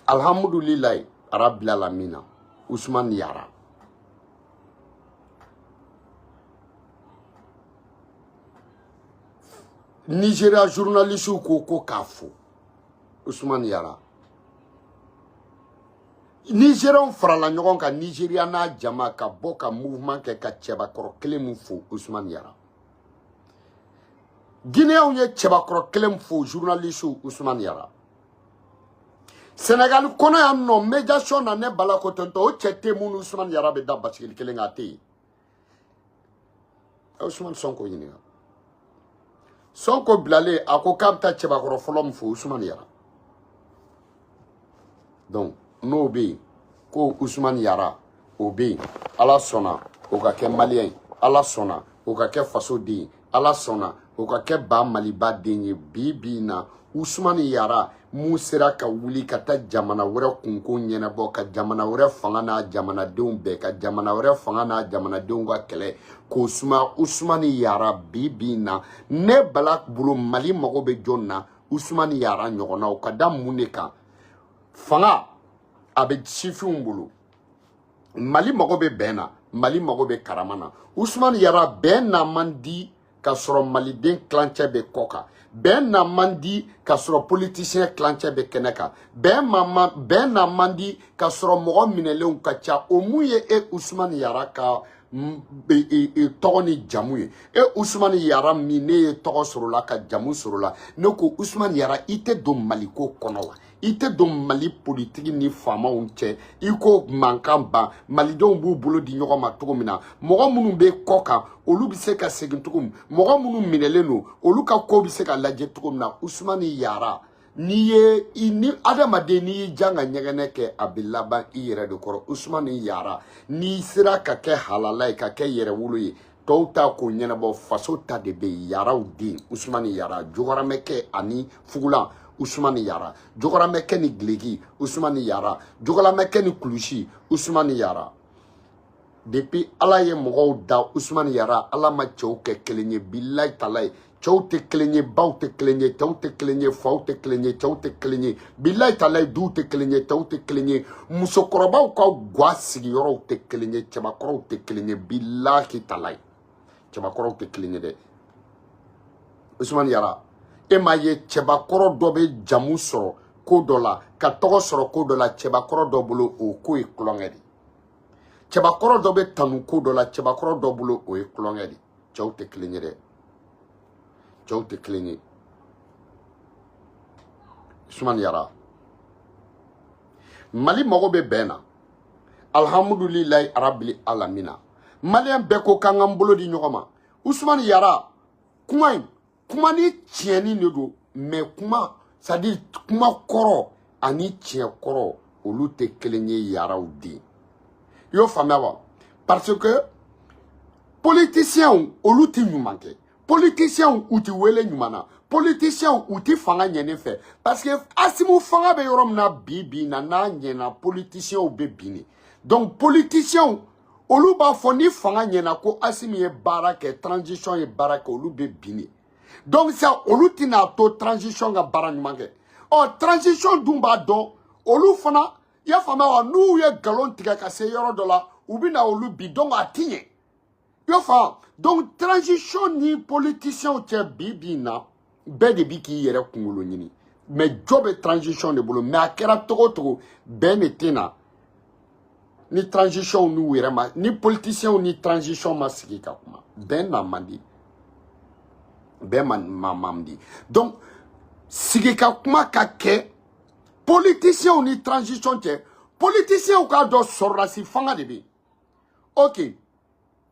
Alhamdoulilah, Arabe Lamina, Ousmane Yara. Nigeria journaliste ou Koko Kafo, Ousmane Yara. Nigérian farala ɲɔgɔn kan Nigeria n'a jama ka bɔ ka mouvement kɛ ka cɛbakɔrɔ kelen min fo Ousmane Yara. Guinéens ye cɛbakɔrɔ kelen min fo journaliste Ousmane Yara. Sénégal kɔnɔ yan nɔ médiation na ne bala ko tentɔ o cɛ tɛ mun Ousmane Yara bɛ da basigili kelen kan a tɛ yen. Ousmane Sonko ɲininka. Sonko bilalen a ko k'a bɛ taa cɛbakɔrɔ fɔlɔ min fo Ousmane Yara. Donc n'o bɛ yen ko Ousmane Yara o bɛ yen Ala sɔnna o ka kɛ maliyɛn ye Ala sɔnna o ka kɛ faso den ye Ala sɔnna o ka kɛ ba Maliba den ye bi na Ousmane Yara mun sera ka wuli ka taa jamana wɛrɛ kunko ɲɛnabɔ ka jamana wɛrɛ fanga n'a jamanadenw bɛɛ ka jamana wɛrɛ fanga n'a jamanadenw ka kɛlɛ k'o suma Ousmane Yara bi na ne bala bolo Mali mago bɛ jɔn na Ousmane Yara ɲɔgɔnna o ka da mun de kan fanga a bɛ sifinw bolo Mali mago bɛ bɛn na Mali mago bɛ karama na Ousmane Yara bɛn na man di ka sɔrɔ maliden kilancɛ bɛ kɔ kan bɛn na man di ka sɔrɔ politicien kilancɛ bɛ kɛnɛ kan bɛn na man di ka sɔrɔ mɔgɔ minɛlenw ka ca o mun ye Ousmane Yara ka tɔgɔ ni jamu ye Ousmane Yara min ne ye tɔgɔ sɔrɔ la ka jamu sɔrɔ la ne ko Ousmane Yara i tɛ don Maliko kɔnɔ wa i tɛ don Mali politique ni faamaw cɛ i ko mankan ban malidenw b'u bolo di ɲɔgɔn ma cogo min na mɔgɔ minnu bɛ kɔ kan olu bɛ se ka segin cogo min mɔgɔ minnu minɛlen don olu ka ko bɛ se ka lajɛ cogo min na Ousmane Yara ni adamaden n'i y'i jan ka ɲɛgɛnɛ kɛ a bɛ laban i yɛrɛ de kɔrɔ Ousmane Yara n'i sera ka kɛ halala ye ka kɛ yɛrɛwolo ye tɔw ta k'o ɲɛnabɔ faso ta de bɛ Yaraw den Ousmane Yara Jogaramɛkɛ ani Fugulan Ousmane Yara Jogaramɛkɛ ni Gileki Ousmane Yara Jogaramɛkɛ ni Kulusi Ousmane Yara depuis Ala ye mɔgɔw da Ousmane Yara Ala ma cɛw kɛ kelen ye bilahi talahi cɛw tɛ kelen ye baw tɛ kelen ye cɛw tɛ kelen ye faw tɛ kelen ye cɛw tɛ kelen ye bilahi talahi duw tɛ kelen ye cɛw tɛ kelen ye musokɔrɔbaw ka ga sigiyɔrɔw tɛ kelen ye cɛbakɔrɔw tɛ kelen ye bilahi talahi cɛbakɔrɔw tɛ kelen ye dɛ Ousmane Yara e m'a ye cɛbakɔrɔ dɔ bɛ jamu sɔrɔ ko dɔ la ka tɔgɔ sɔrɔ ko dɔ la cɛbakɔrɔ dɔ bolo o ko ye kulonkɛ de cɛbakɔrɔ dɔ bɛ tanu ko dɔ la cɛbakɔrɔ dɔ bolo o ye kulonkɛ de cɛw tɛ kelen ye dɛ cɛw tɛ kelen ye Ousmane Yara Mali mago bɛ bɛn na alhamdulilayi arabil alamina maliyɛn bɛɛ ko k'an k'an bolo di ɲɔgɔn ma Ousmane Yara kuma ni tiɲɛni de don mais kuma c'est-à-dire kuma kɔrɔ ani tiɲɛ kɔrɔ olu tɛ kelen ye Yaraw den i y'o faamuya wa parce que politiciens olu tɛ ɲuman kɛ politiciens u tɛ wele ɲuman na politiciens u tɛ fanga ɲɛnen fɛ parce que Asimu fanga bɛ yɔrɔ min na bi na n'a ɲɛna politiciens bɛ bin de donc politiciens olu b'a fɔ ni fanga ɲɛna ko Asimu ye baara kɛ transition ye baara kɛ olu bɛ bin de donc ça olu tɛna to transition ka baara ɲuman kɛ transition dun b'a dɔn olu fana i y'a faamuya wa n'u ye nkalon tigɛ ka se yɔrɔ dɔ la u bɛ na olu bi donc a tɛ ɲɛ i y'a faamu donc transition ni politiciens cɛ bi na bɛɛ de bi k'i yɛrɛ kunkolo ɲini mais jɔ bɛ transition de bolo mais a kɛra cogo cogo bɛn de tɛ na ni transition n'u yɛrɛ ma ni politiciens ni transition ma sigi ka kuma bɛn na man di Ben mamdi. Donc, sigi ka kuma ka kɛ politiciens ni transition tɛ politiciens ka dɔ sɔrɔdasi fanga de bɛ ok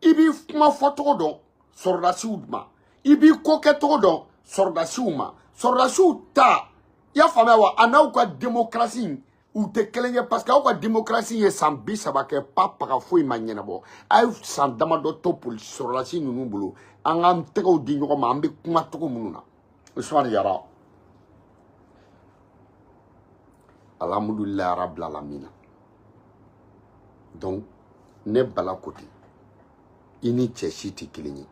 i b'i kuma fɔ cogo dɔn sɔrɔdasiw ma i b'i ko kɛ cogo dɔn sɔrɔdasiw ma sɔrɔdasiw ta i y'a faamuya wa a n'aw ka démocratie u tɛ kelen ye parce que aw ka démocratie ye san 30 kɛ paga foyi ma ɲɛnabɔ a ye san damadɔ to sɔrɔdasi ninnu bolo an k'an tɛgɛw di ɲɔgɔn ma an bɛ kuma cogo minnu na Ousmane Yara alhamdulillah rabbil alamin donc ne bala côté ini cɛ si tɛ kelen ye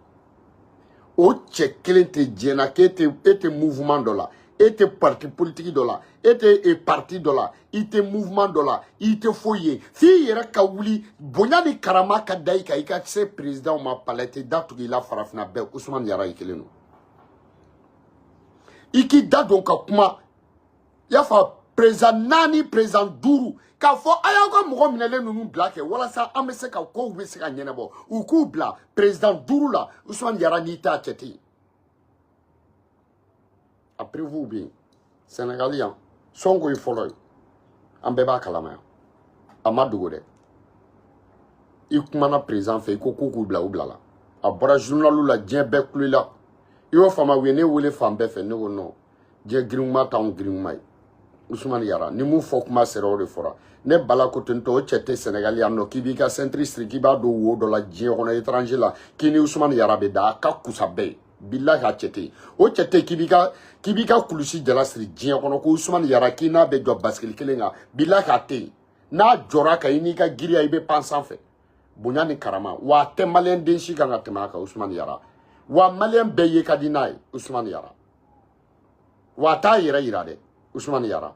o cɛ kelen tɛ diɲɛ k'e tɛ mouvement dɔ la e tɛ parti politique dɔ la e tɛ parti dɔ la i tɛ mouvement dɔ la i tɛ foyi ye f'i yɛrɛ ka wuli bonya ni karama ka da i kan i ka se président ma palais tɛ datugu i la farafinna bɛɛ Ousmane Yara i kelen don i k'i da don ka kuma i y'a fɔ président 4 président 5 k'a fɔ a y'aw ka mɔgɔ minɛlen ninnu bila kɛ walasa an bɛ se ka kow bɛ se ka ɲɛnabɔ u k'u bila président 5 la Ousmane Yara n'i t'a cɛ ten après vous bien Sénégal yan Sonko ye fɔlɔ ye an bɛɛ b'a kalama yan a ma dogo dɛ i kumana président fɛ i ko k'u bila u bilala a bɔra journalu la diɲɛ bɛɛ kulela i y'o faamu u ye ne wele fan bɛɛ fɛ ne ko non diɲɛ girinma t'anw girinma ye Ousmane Yara ni mun fɔ kuma sera o de fɔra ne bala ko ten tɔ o cɛ tɛ Sénégal yan nɔ k'i b'i ka ceinture siri k'i b'a don wo dɔ la diɲɛ kɔnɔ étranger la k'i ni Ousmane Yara bɛ da a ka kusa bɛɛ ye billahi a cɛ tɛ o cɛ tɛ k'i b'i ka kulusi jala siri diɲɛ kɔnɔ ko Ousmane Yara k'i n'a bɛ jɔ basikeli kelen kan billahi a tɛ yen n'a jɔra kan i n'i ka giriya i bɛ pan sanfɛ bonya ni karama wa a tɛ maliyɛn den si kan ka tɛmɛ a kan Ousmane Yara wa maliyɛn bɛɛ ye ka di n'a ye Ousmane Yara wa a t'a yɛrɛ yira dɛ Ousmane Yara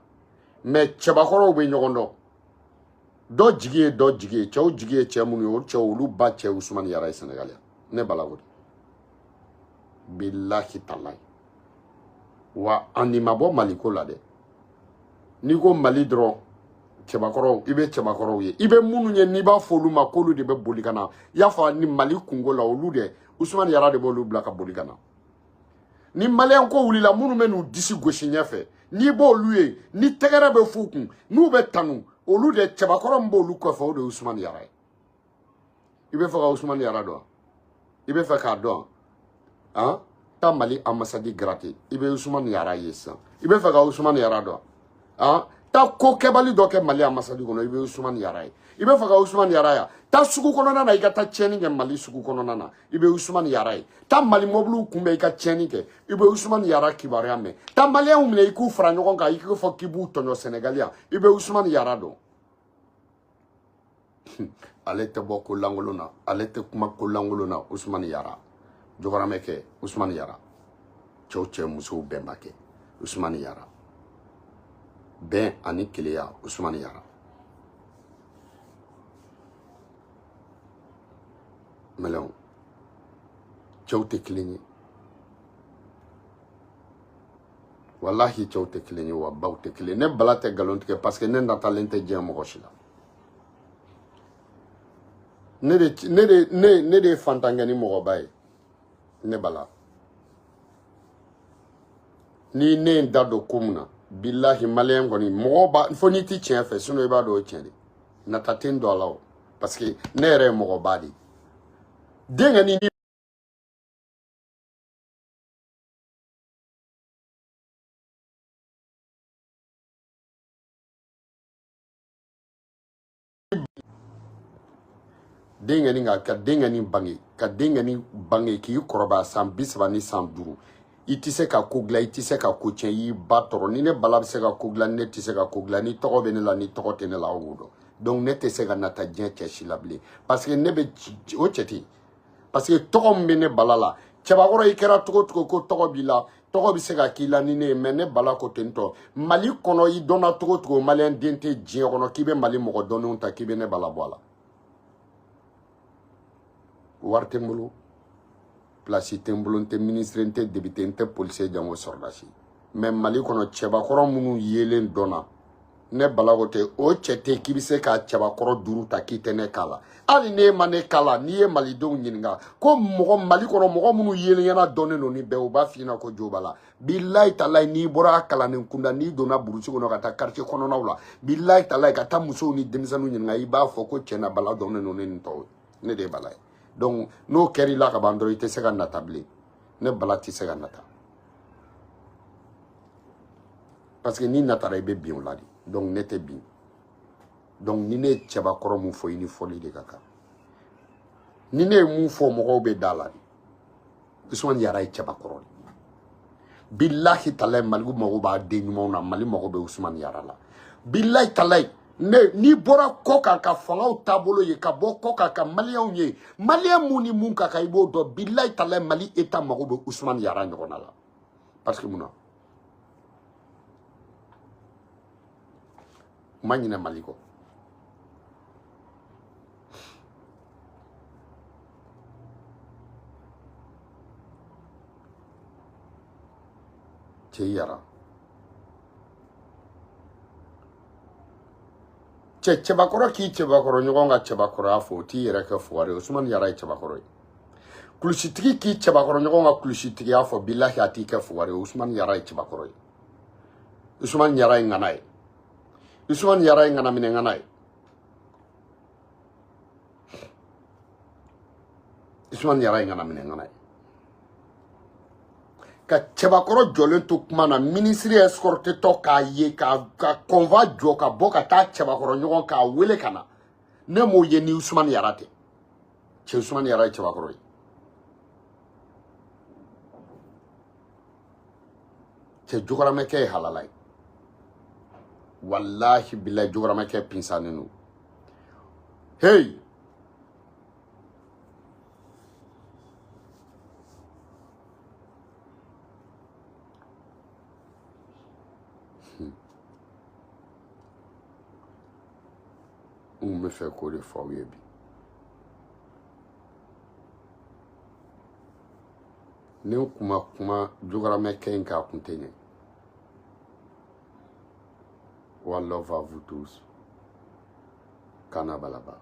mais cɛbakɔrɔw bɛ ɲɔgɔn dɔn dɔ jigi ye dɔ jigi ye cɛw jigi ye cɛ minnu ye o cɛw olu ba cɛ Ousmane Yara ye Sénégal yan ne bala ko billahi talahi wa an ni ma bɔ Mali ko la dɛ n'i ko Mali dɔrɔn cɛbakɔrɔw i bɛ cɛbakɔrɔw ye i bɛ minnu ye n'i b'a fɔ olu ma k'olu de bɛ boli ka na i y'a fɔ ni Mali kungo la olu de Ousmane Yara de b'olu bila ka boli ka na ni maliyɛn ko wulila minnu bɛ n'u disi gosi ɲɛfɛ n'i b'olu ye ni tɛgɛrɛ bɛ f'u kun n'u bɛ tanu olu de cɛbakɔrɔ min b'olu kɔfɛ o de ye Ousmane Yara ye i bɛ fɛ ka Ousmane Yara dɔn i bɛ fɛ k'a dɔn han taa Mali ambassade gratter i bɛ Ousmane Yara ye sisan i bɛ fɛ ka Ousmane Yara dɔn han taa ko kɛbali dɔ kɛ Mali ambassade kɔnɔ i bɛ Ousmane Yara ye i bɛ fɛ ka Ousmane Yara ya taa sugu kɔnɔna na i ka taa tiɲɛni kɛ Mali sugu kɔnɔna na i bɛ Ousmane Yara ye taa Mali mobiliw kunbɛn i ka tiɲɛni kɛ i bɛ Ousmane Yara kibaruya mɛn taa maliyɛnw minɛ i k'u fara ɲɔgɔn kan i k'u fɔ k'i b'u tɔɲɔ Sénégal yan i bɛ Ousmane Yara dɔn ale tɛ bɔ ko lankolon na ale tɛ kuma ko lankolon na Ousmane Yara jɔgɔrɛmɛ kɛ Ousmane Yara cɛw cɛ musow bɛnba kɛ Ousmane Yara bɛn ani keleya Ousmane Yara mɛlɛnw cɛw tɛ kelen ye wallahi cɛw tɛ kelen ye wa baw tɛ kelen ne bala tɛ galon tigɛ parce que ne natalen tɛ diɲɛ mɔgɔ si la ne de ye fantankɛ ni mɔgɔba ye ne bala ni ne ye n da don ko min na billahi maliyɛn kɔni mɔgɔ b'a fo n'i ti tiɲɛ fɛ sinon i b'a dɔn o ye tiɲɛ de nata tɛ n don a la o parce que ne yɛrɛ ye mɔgɔba de ye denkɛ ni denkɛni bange k'i kɔrɔbaya san 30 ni san 5 i tɛ se ka ko dilan i tɛ se ka ko tiɲɛ i y'i ba tɔɔrɔ ni ne bala bɛ se ka ko dilan ne tɛ se ka ko dilan ni tɔgɔ bɛ ne la ni tɔgɔ tɛ ne la aw b'o dɔn donc ne tɛ se ka nata diɲɛ cɛ si la bilen parce que ne bɛ o cɛ tɛ parce que tɔgɔ min bɛ ne bala la cɛbakɔrɔ i kɛra cogo cogo ko tɔgɔ b'i la tɔgɔ bɛ se ka k'i la ni ne ye mais ne bala ko ten tɔ Mali kɔnɔ i dɔnna cogo cogo maliyɛn den tɛ diɲɛ kɔnɔ k'i bɛ Mali mɔgɔ dɔnnenw ta k'i bɛ ne bala bɔ a la wari tɛ n bolo place tɛ n bolo n tɛ ministre n tɛ député n tɛ policier jango sɔrɔdasi mais Mali kɔnɔ cɛbakɔrɔ minnu yelen dɔnna ne balagote o chete ki bi se ka chabakoro duru ta ki tene kala ali ne mane kala ni ye malidenw ɲininga ko mogo mali kɔnɔ mɔgɔ minnu yelena dɔnnen no ni bɛɛ u b'a fina ko jobala billahi talahi n'i bɔra kalanen kunda n'i donna burusi kɔnɔ ka taa quartier kɔnɔnaw la billahi talahi ka taa musow ni denmisɛnninw ɲininga i b'a fɔ ko cɛna bala dɔnnen no ne nin tɔw ne de bala ye donc n'o kɛr'i la ka ban dɔrɔn i tɛ se ka nata bilen ne bala tɛ se ka nata parce que ni natara i bɛ bin o la de donc ne tɛ bin donc ni ne ye cɛbakɔrɔ mun fɔ i ni fɔli de ka kan ni ne ye mun fɔ mɔgɔw bɛ da la de Usman Yara ye cɛbakɔrɔ de billahi talahi Mali mago b'a den ɲumanw na Mali mago bɛ Usman Yara la billahi talahi n'i bɔra kɔ kan ka fangaw taabolo ye ka bɔ kɔ kan ka maliyɛnw ye maliyɛn mun ni mun ka kan i b'o dɔn billahi talahi Mali État mago bɛ Usman Yara ɲɔgɔnna la parce que mun na ma ɲinɛ Mali kɔ cɛ Yara cɛbakɔrɔ k'i cɛbakɔrɔ ɲɔgɔn ka cɛbakɔrɔya fɔ o t'i yɛrɛ kɛ fugari ye Usman Yara ye cɛbakɔrɔ ye kulusitigi k'i cɛbakɔrɔ ɲɔgɔn ka kulusitigiya fɔ billahi a t'i kɛ fugari ye Usman Yara ye cɛbakɔrɔ ye Usman Yara ye ŋana ye Usman Yara ye ŋana minɛ ŋana ye Usman Yara ye ŋana minɛ ŋana ye ka cɛbakɔrɔ jɔlen to kuma na ministre escorte tɔ k'a ye ka convoi jɔ ka bɔ ka taa cɛbakɔrɔ ɲɔgɔn k'a wele ka na ne m'o ye ni Usman Yara tɛ cɛ Usman Yara ye cɛbakɔrɔ ye cɛ jogaramɛkɛ ye halala ye wallahi billahi jogaramɛkɛ pinsanen no hey n bɛ fɛ k'o de fɔ aw ye bi ni n kuma jogaramɛkɛ in kan a kun tɛ ɲɛ one love à vous tous Kana Balaba.